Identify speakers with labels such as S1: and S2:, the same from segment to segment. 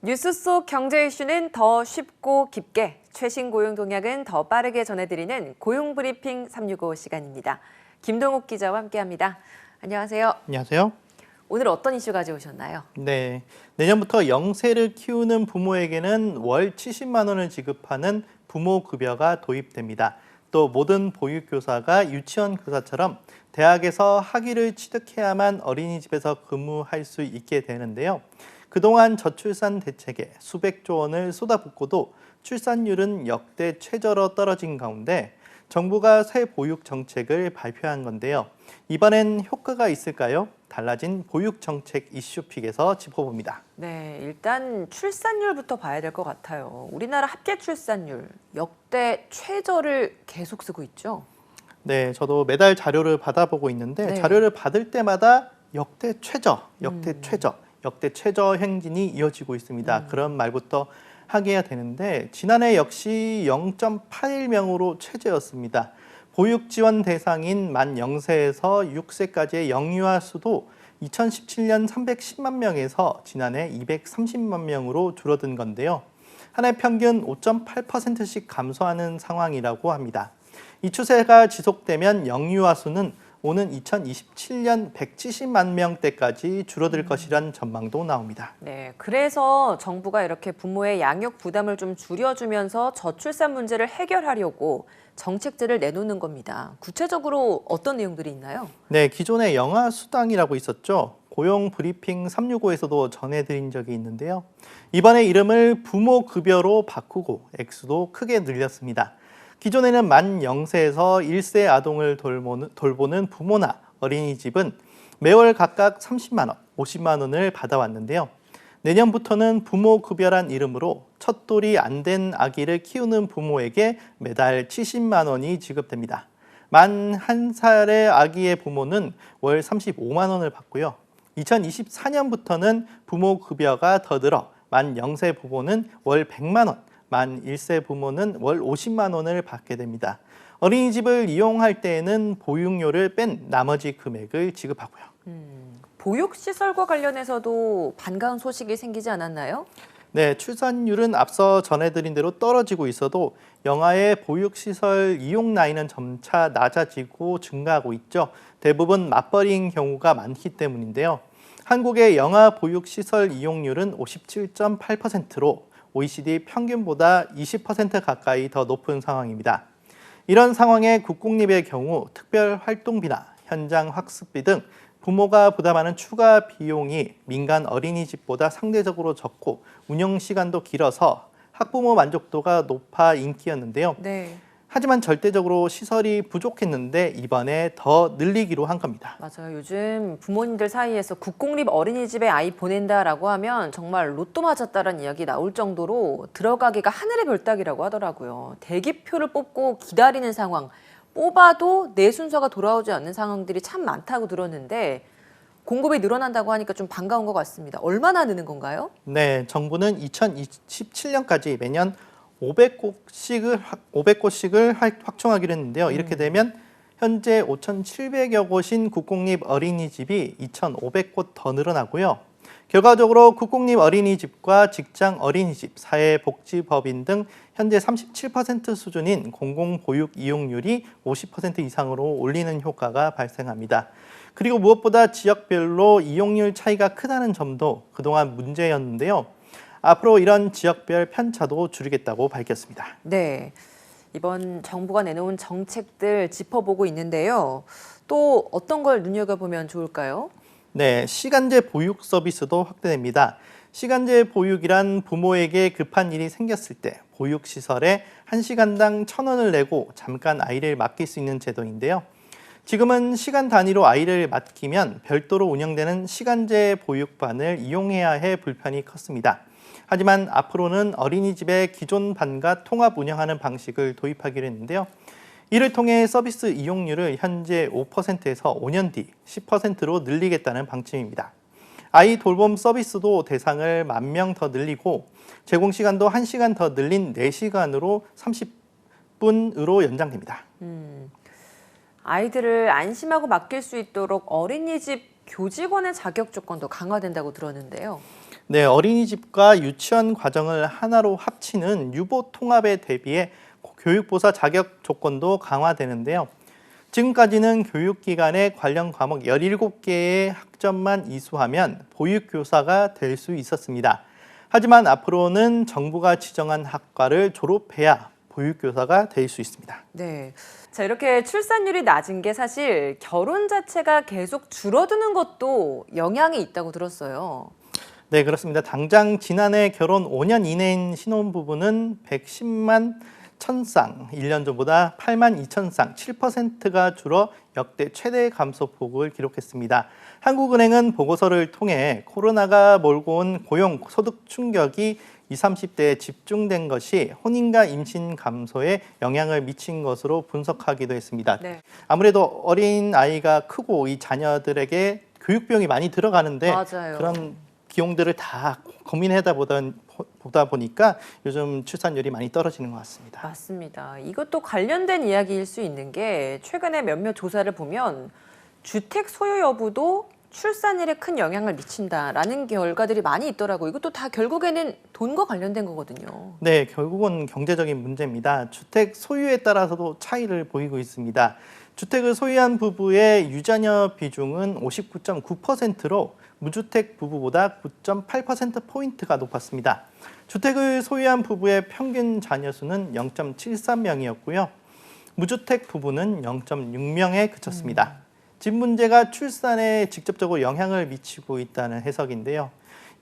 S1: 뉴스 속 경제 이슈는 더 쉽고 깊게, 최신 고용 동향은 더 빠르게 전해드리는 고용 브리핑 365 시간입니다. 김동욱 기자와 함께합니다. 안녕하세요.
S2: 안녕하세요.
S1: 오늘 어떤 이슈 가져오셨나요?
S2: 네, 내년부터 영세를 키우는 부모에게는 월 70만 원을 지급하는 부모급여가 도입됩니다. 또 모든 보육교사가 유치원 교사처럼 대학에서 학위를 취득해야만 어린이집에서 근무할 수 있게 되는데요. 그동안 저출산 대책에 수백조 원을 쏟아붓고도 출산율은 역대 최저로 떨어진 가운데 정부가 새 보육 정책을 발표한 건데요. 이번엔 효과가 있을까요? 달라진 보육 정책 이슈픽에서 짚어봅니다.
S1: 네, 일단 출산율부터 봐야 될 것 같아요. 우리나라 합계 출산율 역대 최저를 계속 쓰고 있죠.
S2: 네, 저도 매달 자료를 받아보고 있는데
S1: 네.
S2: 자료를 받을 때마다 역대 최저 행진이 이어지고 있습니다. 그런 말부터 하게 해야 되는데 지난해 역시 0.81명으로 최저였습니다. 보육 지원 대상인 만 0세에서 6세까지의 영유아 수도 2017년 310만 명에서 지난해 230만 명으로 줄어든 건데요. 한 해 평균 5.8%씩 감소하는 상황이라고 합니다. 이 추세가 지속되면 영유아 수는 오는 2027년 170만 명대까지 줄어들 것이란 전망도 나옵니다.
S1: 네, 그래서 정부가 이렇게 부모의 양육 부담을 좀 줄여주면서 저출산 문제를 해결하려고 정책들을 내놓는 겁니다. 구체적으로 어떤 내용들이 있나요?
S2: 네, 기존에 영아 수당이라고 있었죠. 고용 브리핑 365에서도 전해드린 적이 있는데요. 이번에 이름을 부모 급여로 바꾸고 액수도 크게 늘렸습니다. 기존에는 만 0세에서 1세 아동을 돌보는 부모나 어린이집은 매월 각각 30만 원, 50만 원을 받아왔는데요. 내년부터는 부모급여란 이름으로 첫 돌이 안 된 아기를 키우는 부모에게 매달 70만 원이 지급됩니다. 만 1살의 아기의 부모는 월 35만 원을 받고요. 2024년부터는 부모급여가 더 늘어 만 0세 부모는 월 100만 원, 만 1세 부모는 월 50만 원을 받게 됩니다. 어린이집을 이용할 때에는 보육료를 뺀 나머지 금액을 지급하고요.
S1: 보육시설과 관련해서도 반가운 소식이 생기지 않았나요?
S2: 네, 출산율은 앞서 전해드린 대로 떨어지고 있어도 영아의 보육시설 이용 나이는 점차 낮아지고 증가하고 있죠. 대부분 맞벌이인 경우가 많기 때문인데요. 한국의 영아 보육시설 이용률은 57.8%로 OECD 평균보다 20% 가까이 더 높은 상황입니다. 이런 상황에 국공립의 경우 특별활동비나 현장 학습비 등 부모가 부담하는 추가 비용이 민간 어린이집보다 상대적으로 적고 운영 시간도 길어서 학부모 만족도가 높아 인기였는데요.
S1: 네.
S2: 하지만 절대적으로 시설이 부족했는데 이번에 더 늘리기로 한 겁니다.
S1: 맞아요. 요즘 부모님들 사이에서 국공립 어린이집에 아이 보낸다라고 하면 정말 로또 맞았다라는 이야기 나올 정도로 들어가기가 하늘의 별따기라고 하더라고요. 대기표를 뽑고 기다리는 상황, 뽑아도 내 순서가 돌아오지 않는 상황들이 참 많다고 들었는데 공급이 늘어난다고 하니까 좀 반가운 것 같습니다. 얼마나 느는 건가요?
S2: 네, 정부는 2027년까지 매년 500곳씩을 확충하기로 했는데요. 이렇게 되면 현재 5,700여 곳인 국공립 어린이집이 2,500곳 더 늘어나고요. 결과적으로 국공립 어린이집과 직장 어린이집, 사회복지법인 등 현재 37% 수준인 공공보육 이용률이 50% 이상으로 올리는 효과가 발생합니다. 그리고 무엇보다 지역별로 이용률 차이가 크다는 점도 그동안 문제였는데요. 앞으로 이런 지역별 편차도 줄이겠다고 밝혔습니다.
S1: 네, 이번 정부가 내놓은 정책들 짚어보고 있는데요. 또 어떤 걸 눈여겨보면 좋을까요?
S2: 네, 시간제 보육 서비스도 확대됩니다. 시간제 보육이란 부모에게 급한 일이 생겼을 때 보육시설에 1시간당 1,000원을 내고 잠깐 아이를 맡길 수 있는 제도인데요. 지금은 시간 단위로 아이를 맡기면 별도로 운영되는 시간제 보육반을 이용해야 해 불편이 컸습니다. 하지만 앞으로는 어린이집의 기존 반과 통합 운영하는 방식을 도입하기로 했는데요. 이를 통해 서비스 이용률을 현재 5%에서 5년 뒤 10%로 늘리겠다는 방침입니다. 아이 돌봄 서비스도 대상을 10,000명 더 늘리고 제공 시간도 1시간 더 늘린 4시간으로 30분으로 연장됩니다.
S1: 아이들을 안심하고 맡길 수 있도록 어린이집 교직원의 자격 조건도 강화된다고 들었는데요.
S2: 네, 어린이집과 유치원 과정을 하나로 합치는 유보 통합에 대비해 교육보사 자격 조건도 강화되는데요. 지금까지는 교육기관의 관련 과목 17개의 학점만 이수하면 보육교사가 될 수 있었습니다. 하지만 앞으로는 정부가 지정한 학과를 졸업해야 보육교사가 될 수 있습니다.
S1: 네. 자, 이렇게 출산율이 낮은 게 사실 결혼 자체가 계속 줄어드는 것도 영향이 있다고 들었어요.
S2: 네, 그렇습니다. 당장 지난해 결혼 5년 이내인 신혼부부는 110만 1000쌍, 1년 전보다 8만 2000쌍, 7%가 줄어 역대 최대 감소폭을 기록했습니다. 한국은행은 보고서를 통해 코로나가 몰고 온 고용, 소득 충격이 20, 30대에 집중된 것이 혼인과 임신 감소에 영향을 미친 것으로 분석하기도 했습니다.
S1: 네.
S2: 아무래도 어린 아이가 크고 이 자녀들에게 교육비용이 많이 들어가는데
S1: 맞아요.
S2: 그런 비용들을 다 고민하다 보다 보니까 요즘 출산율이 많이 떨어지는 것 같습니다.
S1: 맞습니다. 이것도 관련된 이야기일 수 있는 게 최근에 몇몇 조사를 보면 주택 소유 여부도 출산율에 큰 영향을 미친다라는 결과들이 많이 있더라고요. 이것도 다 결국에는 돈과 관련된 거거든요.
S2: 네, 결국은 경제적인 문제입니다. 주택 소유에 따라서도 차이를 보이고 있습니다. 주택을 소유한 부부의 유자녀 비중은 59.9%로 무주택 부부보다 9.8%포인트가 높았습니다. 주택을 소유한 부부의 평균 자녀 수는 0.73명이었고요. 무주택 부부는 0.6명에 그쳤습니다. 집 문제가 출산에 직접적으로 영향을 미치고 있다는 해석인데요.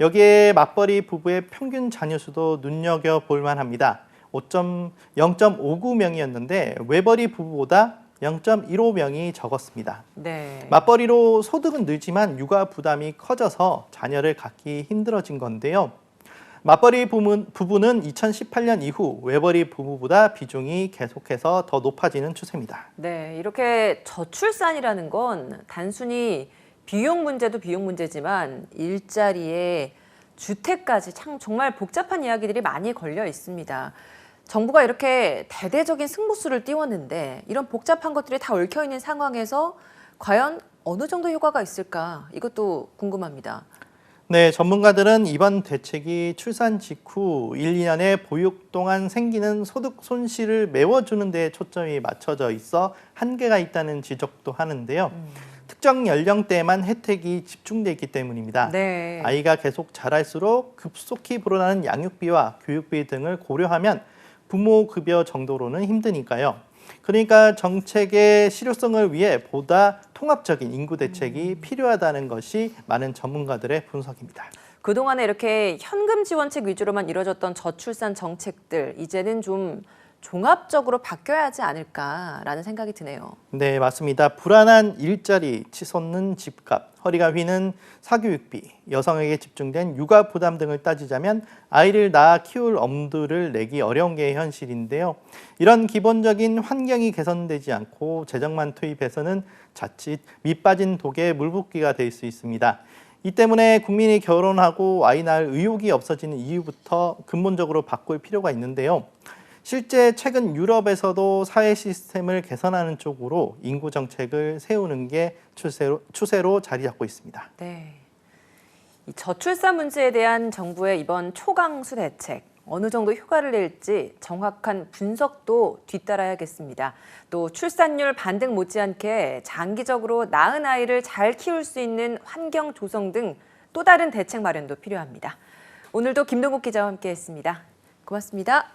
S2: 여기에 맞벌이 부부의 평균 자녀 수도 눈여겨볼 만합니다. 0.59명이었는데 외벌이 부부보다 0.15명이 적었습니다.
S1: 네.
S2: 맞벌이로 소득은 늘지만 육아 부담이 커져서 자녀를 갖기 힘들어진 건데요. 맞벌이 부부는 2018년 이후 외벌이 부부보다 비중이 계속해서 더 높아지는 추세입니다.
S1: 네, 이렇게 저출산이라는 건 단순히 비용 문제도 비용 문제지만 일자리에 주택까지 참 정말 복잡한 이야기들이 많이 걸려 있습니다. 정부가 이렇게 대대적인 승부수를 띄웠는데 이런 복잡한 것들이 다 얽혀 있는 상황에서 과연 어느 정도 효과가 있을까? 이것도 궁금합니다.
S2: 네, 전문가들은 이번 대책이 출산 직후 1, 2년의 보육 동안 생기는 소득 손실을 메워주는 데 초점이 맞춰져 있어 한계가 있다는 지적도 하는데요. 특정 연령대에만 혜택이 집중돼 있기 때문입니다.
S1: 네.
S2: 아이가 계속 자랄수록 급속히 불어나는 양육비와 교육비 등을 고려하면 부모 급여 정도로는 힘드니까요. 그러니까 정책의 실효성을 위해 보다 통합적인 인구 대책이 필요하다는 것이 많은 전문가들의 분석입니다.
S1: 그동안에 이렇게 현금 지원책 위주로만 이루어졌던 저출산 정책들 이제는 좀 종합적으로 바뀌어야 하지 않을까라는 생각이 드네요.
S2: 네, 맞습니다. 불안한 일자리, 치솟는 집값, 허리가 휘는 사교육비, 여성에게 집중된 육아 부담 등을 따지자면 아이를 낳아 키울 엄두를 내기 어려운 게 현실인데요. 이런 기본적인 환경이 개선되지 않고 재정만 투입해서는 자칫 밑빠진 독에 물붓기가 될 수 있습니다. 이 때문에 국민이 결혼하고 아이 낳을 의욕이 없어지는 이유부터 근본적으로 바꿀 필요가 있는데요. 실제 최근 유럽에서도 사회 시스템을 개선하는 쪽으로 인구 정책을 세우는 게 추세로 자리 잡고 있습니다.
S1: 네. 이 저출산 문제에 대한 정부의 이번 초강수 대책 어느 정도 효과를 낼지 정확한 분석도 뒤따라야겠습니다. 또 출산율 반등 못지않게 장기적으로 낳은 아이를 잘 키울 수 있는 환경 조성 등 또 다른 대책 마련도 필요합니다. 오늘도 김동국 기자와 함께했습니다. 고맙습니다.